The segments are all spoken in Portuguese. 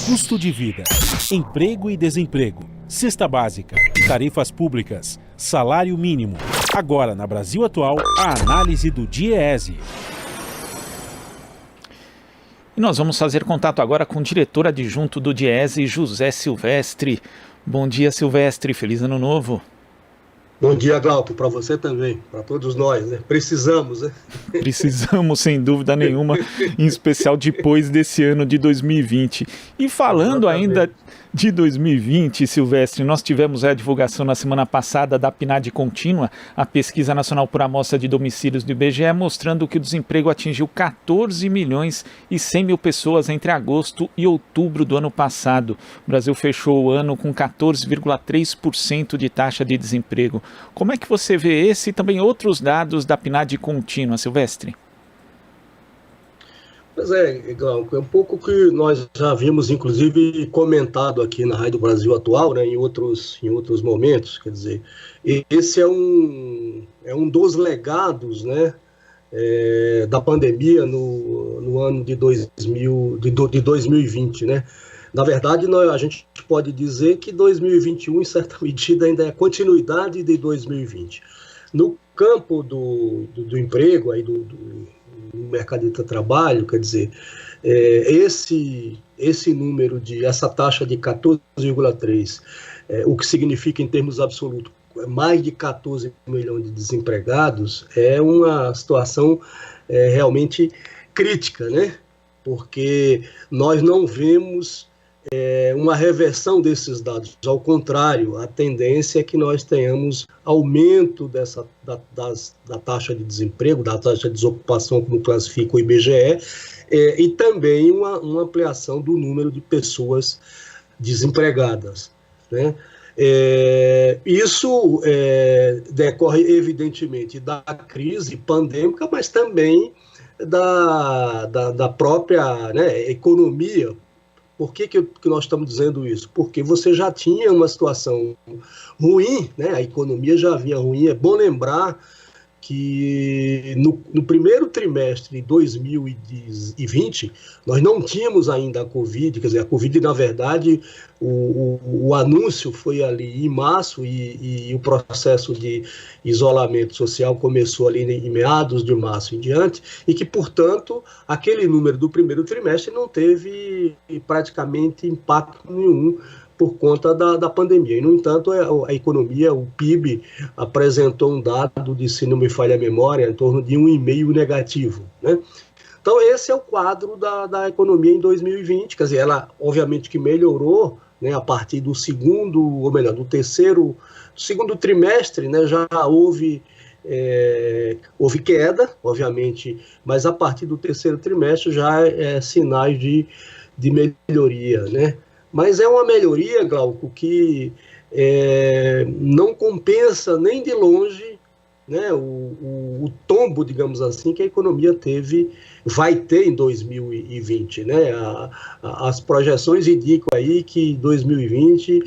Custo de vida, emprego e desemprego, cesta básica, tarifas públicas, salário mínimo. Agora, na Brasil Atual, a análise do DIEESE. E nós vamos fazer contato agora com o diretor adjunto do DIEESE, José Silvestre. Bom dia, Silvestre. Feliz Ano Novo. Bom dia, Glauco, para você também, para todos nós, né? Precisamos, né? Precisamos, sem dúvida nenhuma, em especial depois desse ano de 2020. E falando ainda de 2020, Silvestre, nós tivemos a divulgação na semana passada da PNAD contínua, a Pesquisa Nacional por Amostra de Domicílios do IBGE, mostrando que o desemprego atingiu 14 milhões e 100 mil pessoas entre agosto e outubro do ano passado. O Brasil fechou o ano com 14,3% de taxa de desemprego. Como é que você vê esse e também outros dados da PNAD contínua, Silvestre? Pois é, Glauco, é um pouco que nós já havíamos, inclusive, comentado aqui na Rádio Brasil Atual, né, em outros momentos. Quer dizer, esse é um dos legados, né, da pandemia no ano de 2020, né? Na verdade, a gente pode dizer que 2021, em certa medida, ainda é continuidade de 2020. No campo do emprego, aí do mercado de trabalho, quer dizer, esse número, essa taxa de 14,3, o que significa em termos absolutos mais de 14 milhões de desempregados, é uma situação realmente crítica, né? Porque nós não vemos uma reversão desses dados. Ao contrário, a tendência é que nós tenhamos aumento da taxa de desemprego, da taxa de desocupação, como classifica o IBGE, e também uma ampliação do número de pessoas desempregadas, né? Isso decorre, evidentemente, da crise pandêmica, mas também da própria, né, economia. Por que nós estamos dizendo isso? Porque você já tinha uma situação ruim, né? A economia já vinha ruim. É bom lembrar que no primeiro trimestre de 2020, nós não tínhamos ainda a Covid, quer dizer, a Covid, na verdade, o anúncio foi ali em março e o processo de isolamento social começou ali em meados de março em diante, e que, portanto, aquele número do primeiro trimestre não teve praticamente impacto nenhum por conta da pandemia. E, no entanto, a economia, o PIB, apresentou um dado de, se não me falha a memória, em torno de 1,5 negativo, né? Então, esse é o quadro da economia em 2020, quer dizer, ela, obviamente, que melhorou, né, a partir do do segundo trimestre, né, já houve queda, obviamente, mas a partir do terceiro trimestre já sinais de melhoria, né? Mas é uma melhoria, Glauco, que não compensa nem de longe, né, o tombo, digamos assim, que a economia vai ter em 2020. Né? As projeções indicam aí que em 2020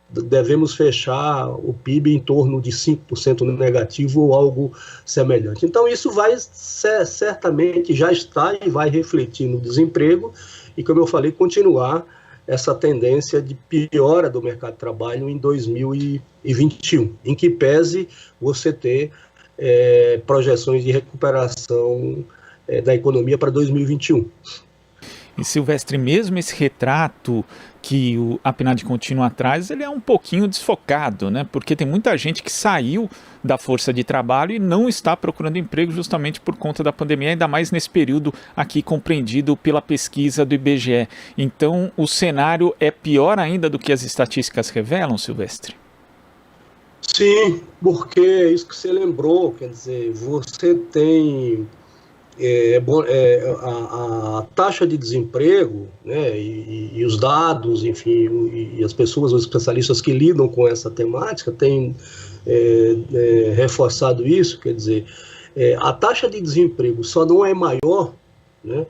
devemos fechar o PIB em torno de 5% no negativo ou algo semelhante. Então, isso vai certamente, já está e vai refletir no desemprego e, como eu falei, continuar essa tendência de piora do mercado de trabalho em 2021, em que pese você ter projeções de recuperação da economia para 2021. E, Silvestre, mesmo esse retrato que a PNAD contínua traz, ele é um pouquinho desfocado, né? Porque tem muita gente que saiu da força de trabalho e não está procurando emprego justamente por conta da pandemia, ainda mais nesse período aqui compreendido pela pesquisa do IBGE. Então, o cenário é pior ainda do que as estatísticas revelam, Silvestre? Sim, porque é isso que você lembrou, quer dizer, você tem a taxa de desemprego, né, e os dados, enfim, e as pessoas, os especialistas que lidam com essa temática têm reforçado isso, quer dizer, a taxa de desemprego só não é maior, né,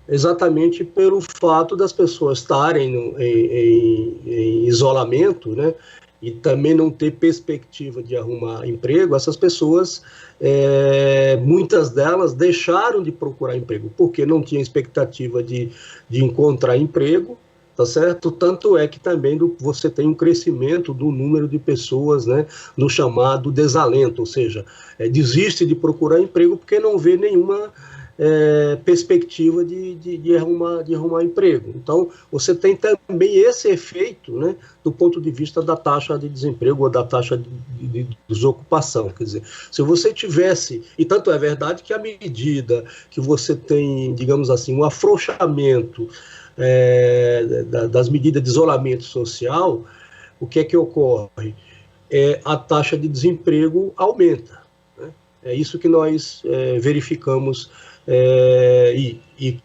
exatamente pelo fato das pessoas estarem em isolamento, né, e também não ter perspectiva de arrumar emprego, essas pessoas, muitas delas deixaram de procurar emprego, porque não tinha expectativa de encontrar emprego, tá certo? Tanto é que também você tem um crescimento do número de pessoas, né, no chamado desalento, ou seja, desiste de procurar emprego porque não vê nenhuma perspectiva de arrumar emprego. Então, você tem também esse efeito, né, do ponto de vista da taxa de desemprego ou da taxa de desocupação. Quer dizer, se você tivesse, e tanto é verdade que à medida que você tem, digamos assim, um afrouxamento das medidas de isolamento social, o que é que ocorre? A taxa de desemprego aumenta, né? É isso que nós verificamos e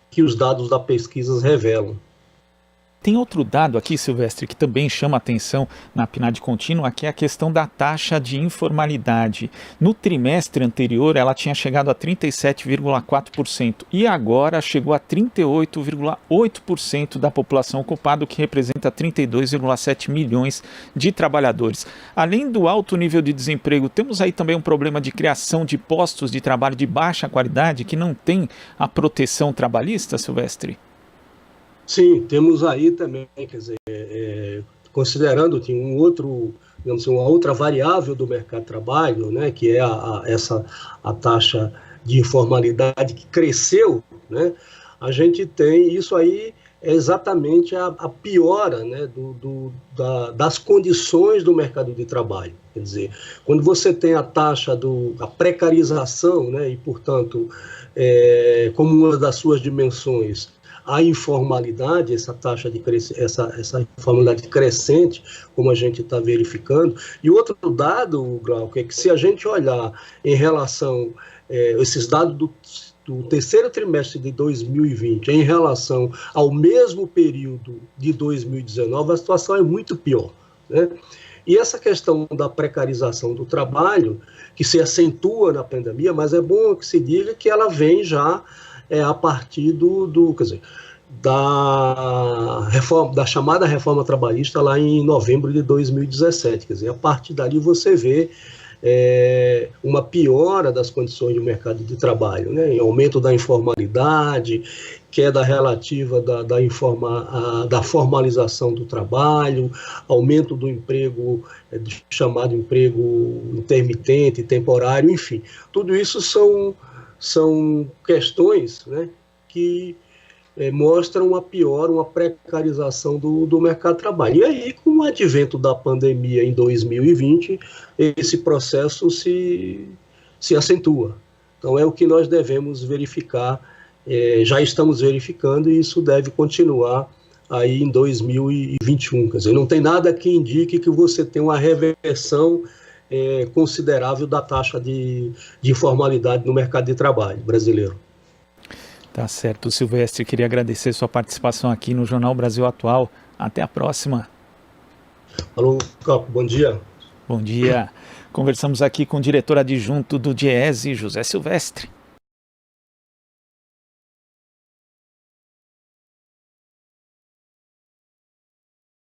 que os dados da pesquisa revelam. Tem outro dado aqui, Silvestre, que também chama atenção na PNAD contínua, que é a questão da taxa de informalidade. No trimestre anterior, ela tinha chegado a 37,4% e agora chegou a 38,8% da população ocupada, o que representa 32,7 milhões de trabalhadores. Além do alto nível de desemprego, temos aí também um problema de criação de postos de trabalho de baixa qualidade que não tem a proteção trabalhista, Silvestre? Sim, temos aí também, quer dizer, considerando que digamos assim, uma outra variável do mercado de trabalho, né, que é a taxa de informalidade que cresceu, né, a gente tem isso aí, é exatamente a piora, né, das condições do mercado de trabalho. Quer dizer, quando você tem a taxa a precarização, né, e, portanto, como uma das suas dimensões, a informalidade, essa taxa de essa informalidade crescente, como a gente está verificando. E outro dado, Glauco, é que se a gente olhar em relação esses dados do terceiro trimestre de 2020 em relação ao mesmo período de 2019, a situação é muito pior, né? E essa questão da precarização do trabalho, que se acentua na pandemia, mas é bom que se diga que ela vem já a partir quer dizer, da chamada reforma trabalhista lá em novembro de 2017. Quer dizer, a partir dali você vê uma piora das condições do mercado de trabalho, né? Aumento da informalidade, queda relativa da formalização do trabalho, aumento do emprego, chamado emprego intermitente, temporário, enfim. Tudo isso são questões, né, que mostram uma precarização do mercado de trabalho. E aí, com o advento da pandemia em 2020, esse processo se acentua. Então, é o que nós devemos verificar, já estamos verificando, e isso deve continuar aí em 2021. Quer dizer, não tem nada que indique que você tem uma reversão considerável da taxa de informalidade no mercado de trabalho brasileiro. Tá certo, Silvestre. Queria agradecer sua participação aqui no Jornal Brasil Atual. Até a próxima. Alô, Capo, bom dia. Bom dia. Conversamos aqui com o diretor adjunto do DIEESE, José Silvestre.